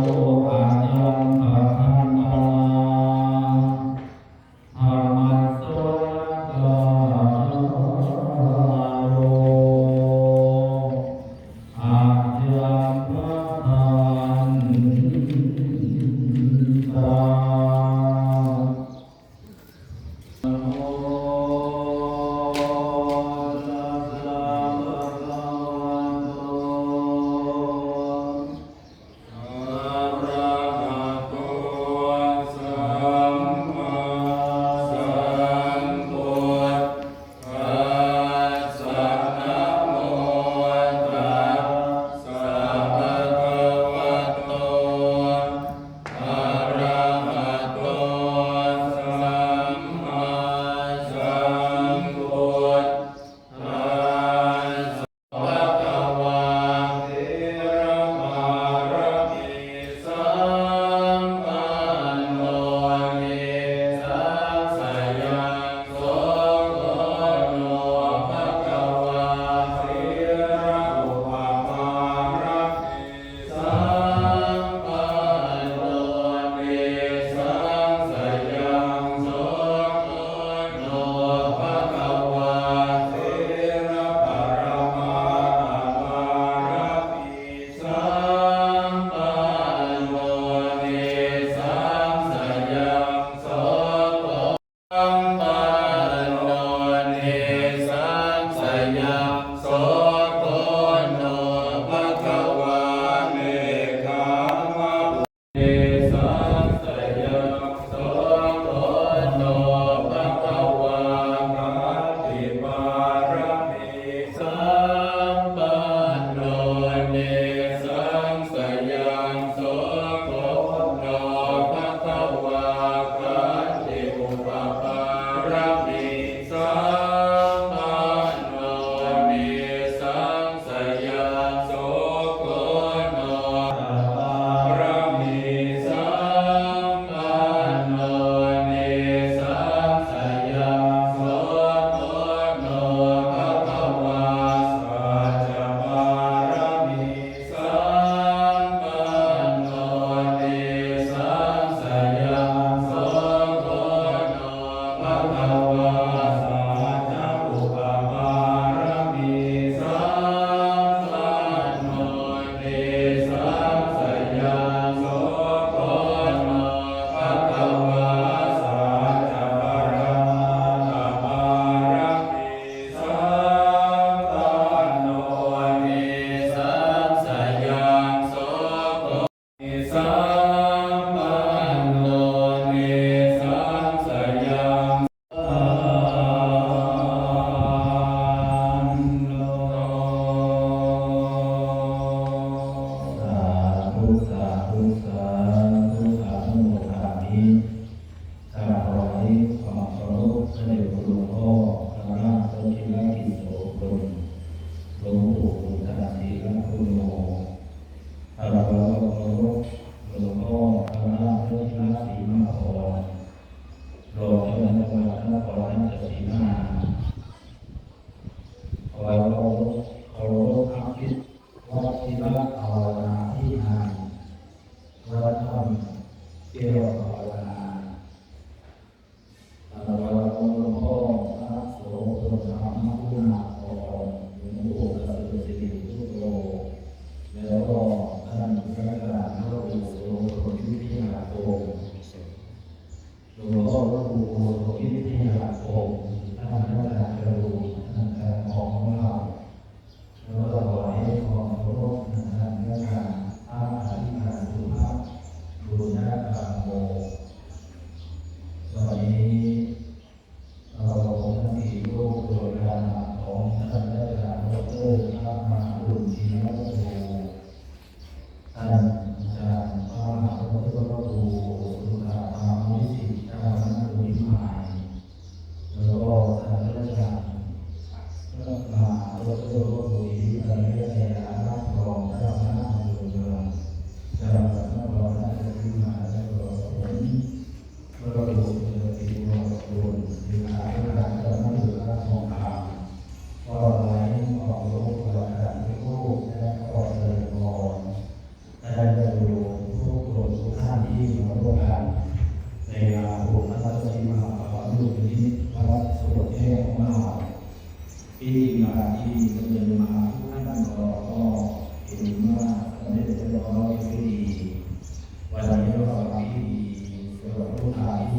โ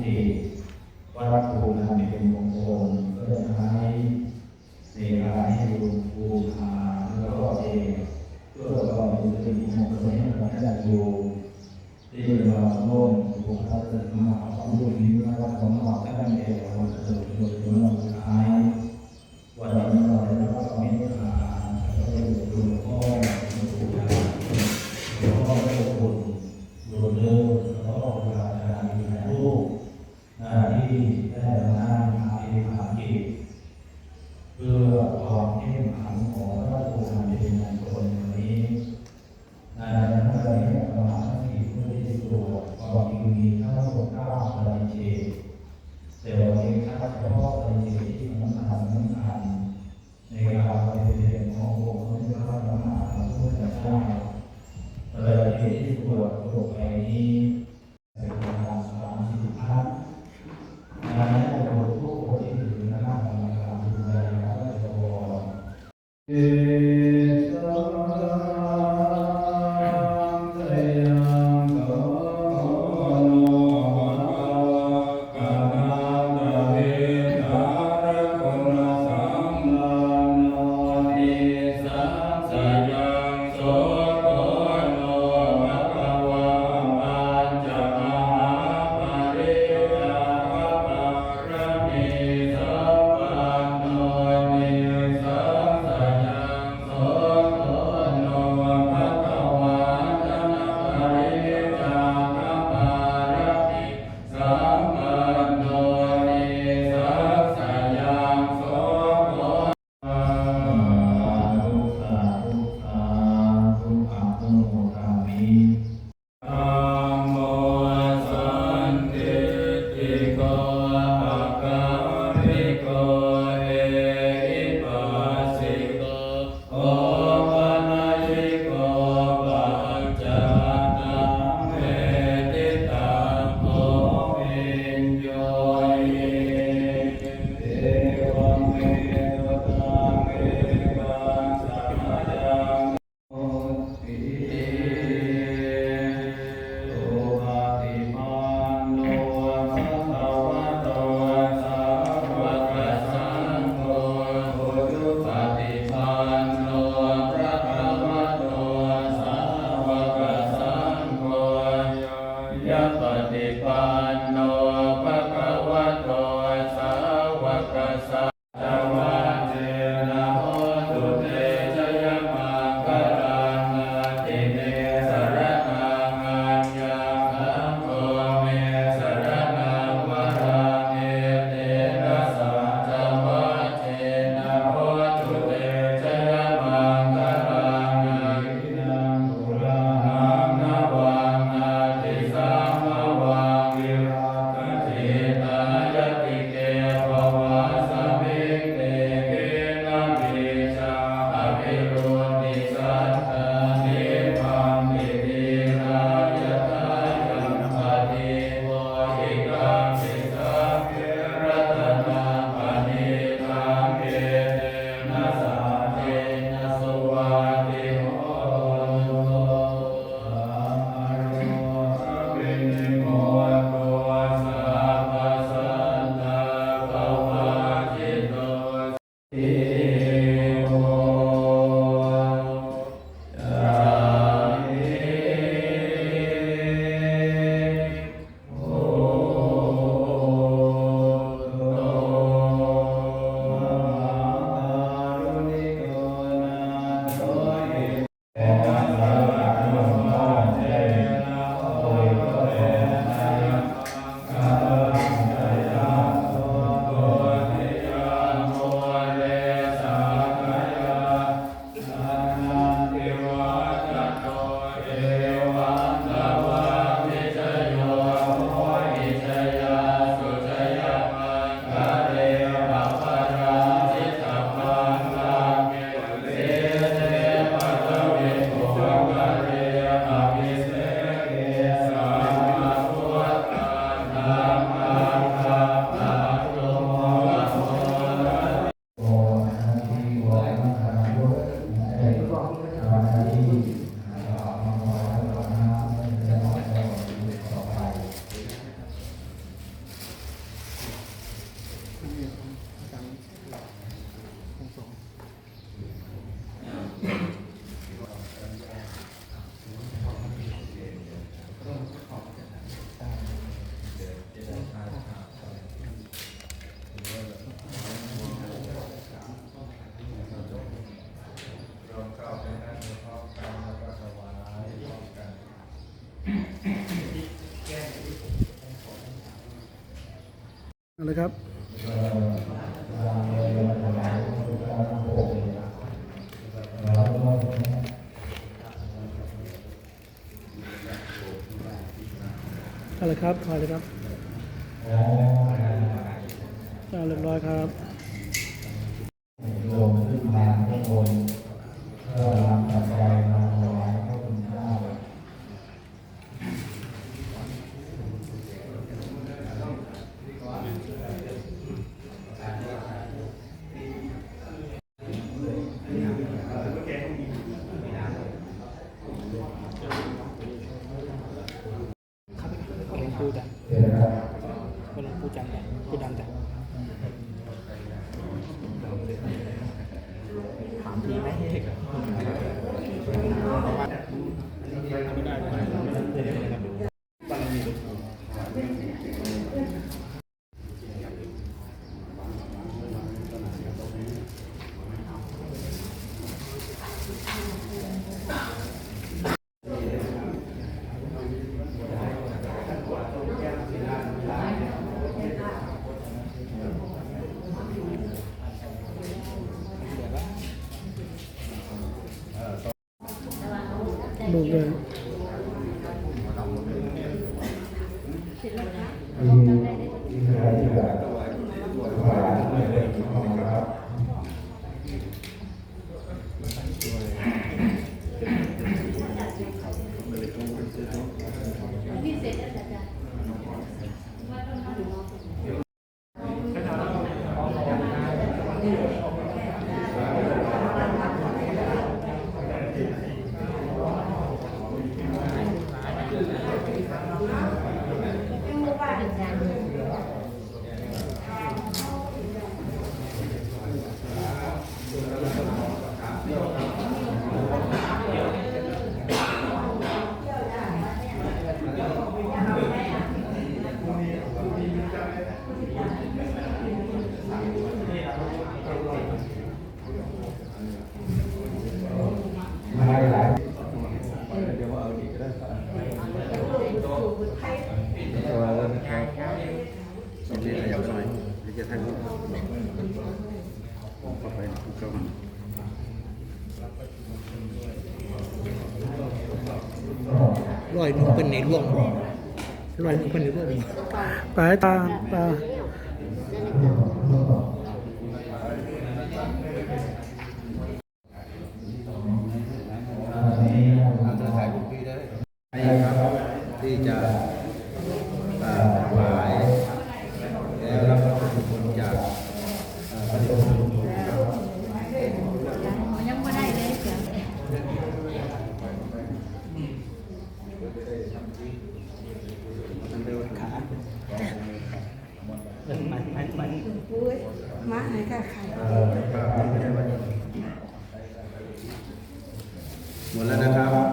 เศษวัตถุนั้นเป็นมงคลก็จะใช้ในการให้บูชาแล้วก็เองเพื่อความเป็นสิริมงคลให้กับญาติโยมที่มาร่วมบุญพระศาสนาของรุ่นนี้นะครับของเราท่านเองวันเกิดโดยเฉพาะสุดท้ายวันนี้เราได้รับความเมตตาจากพระเดชคุณหลวงพ่อหลวงปู่ทาหลวงพ่อพระคุณหลวงเลิศแล้วก็ครูบาอาจารย์มีหลายรูปที่ได้มาอธิษฐานจิตเพื่อความเข้มแข็งของพระพุทธธรรมเป็นมงคลวันนี้ในพระไตรปิฎกมหาคัมภีร์พุทธสิโกความมีทั้งหมด9ประเจแต่เราเองคัดเฉพาะประเจที่สำคัญในการปฏิบัติขององค์พระสัมมาสัมพุทธเจ้าประเจที่ตรวจตกไปนี้เป็นการ30 ท่านในโดยทุกคนที่ถือหน้าธรรมการดูแลพระราชวรเอส อะไรครับอะไรครับถ่ายเลยครับเรียบร้อยครับลงขึ้นมาข้างบนเพื่อนำปัจจัยมาถวายพระคุณเจ้าหลวงปู่จ้ะ เดี๋ยวนะครับ หลวงปู่จันทร์จ้ะปู่ดำจ้ะถามทีไหมดูเลย มีใครที่แบบถวายไม่ได้กินของนะครับไม่หลายร้อยหนึ่งเป็นในร่วงร้อยหนึ่งเป็นในร่วงตาตาถ่ายรูปพี่ได้ครับที่จะถวายแล้วรับพระคุณจากพระเดชพระคุณยังไม่ได้เลยเสียง ขามัน อุ้ยมาหายกับใคร หมดแล้วนะครับ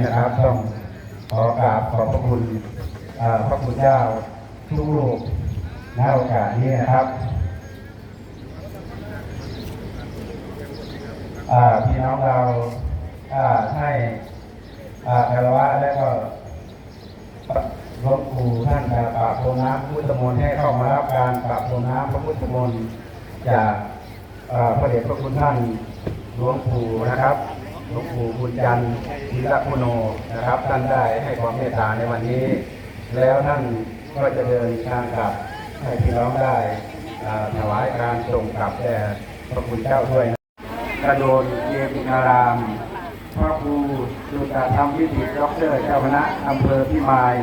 นะครับต้องขอกราบขอบพระคุณพระคุณเจ้าทุกรูปณโอกาสนี้นะครับพี่น้องเราให้คารวะและก็หลวงปู่ท่านปราบพรมน้ำพุทธมนต์ให้เข้ามารับการปราบพรมน้ำพระพุทธมนต์จากพระเดชพระคุณท่านหลวงปู่นะครับหลวงปู่บุญจันทร์ธีรคุโนนะครับท่านได้ให้ความเมตตาในวันนี้แล้วท่านก็จะเดินทางกลับให้พี่น้องได้ ถวายการส่งกลับแด่พระคุณเจ้าด้วยกระโดดเกียรตินารามพระครูสุตธรรมวิจิตรด็อกเตอร์เจ้าคณะอำเภอพิมาย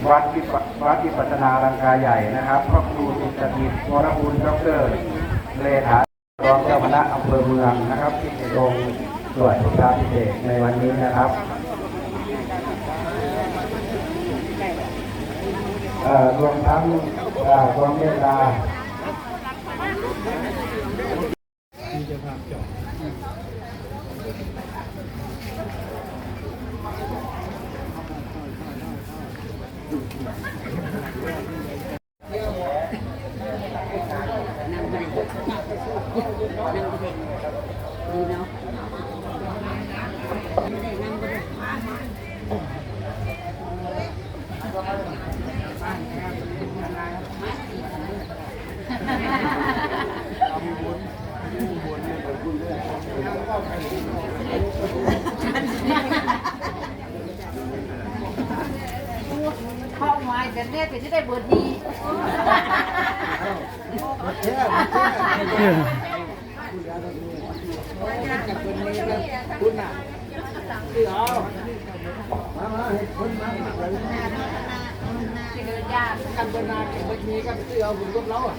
วัดวิปัสสนารังกาใหญ่นะครับพระครูสุตถิตวรคุณด็อกเตอร์เลขารองเจ้าคณะอำเภอเมืองนะครับที่จะลงตรวจพุทธาพิเศษในวันนี้นะครับรวมทั้งความเมตตาข้าวไม้จะเนี่ยจะได้เบอร์ดี เดินยากกันเดินนานเมื่อกี้กับเสือหุ่นรถเราอ่ะ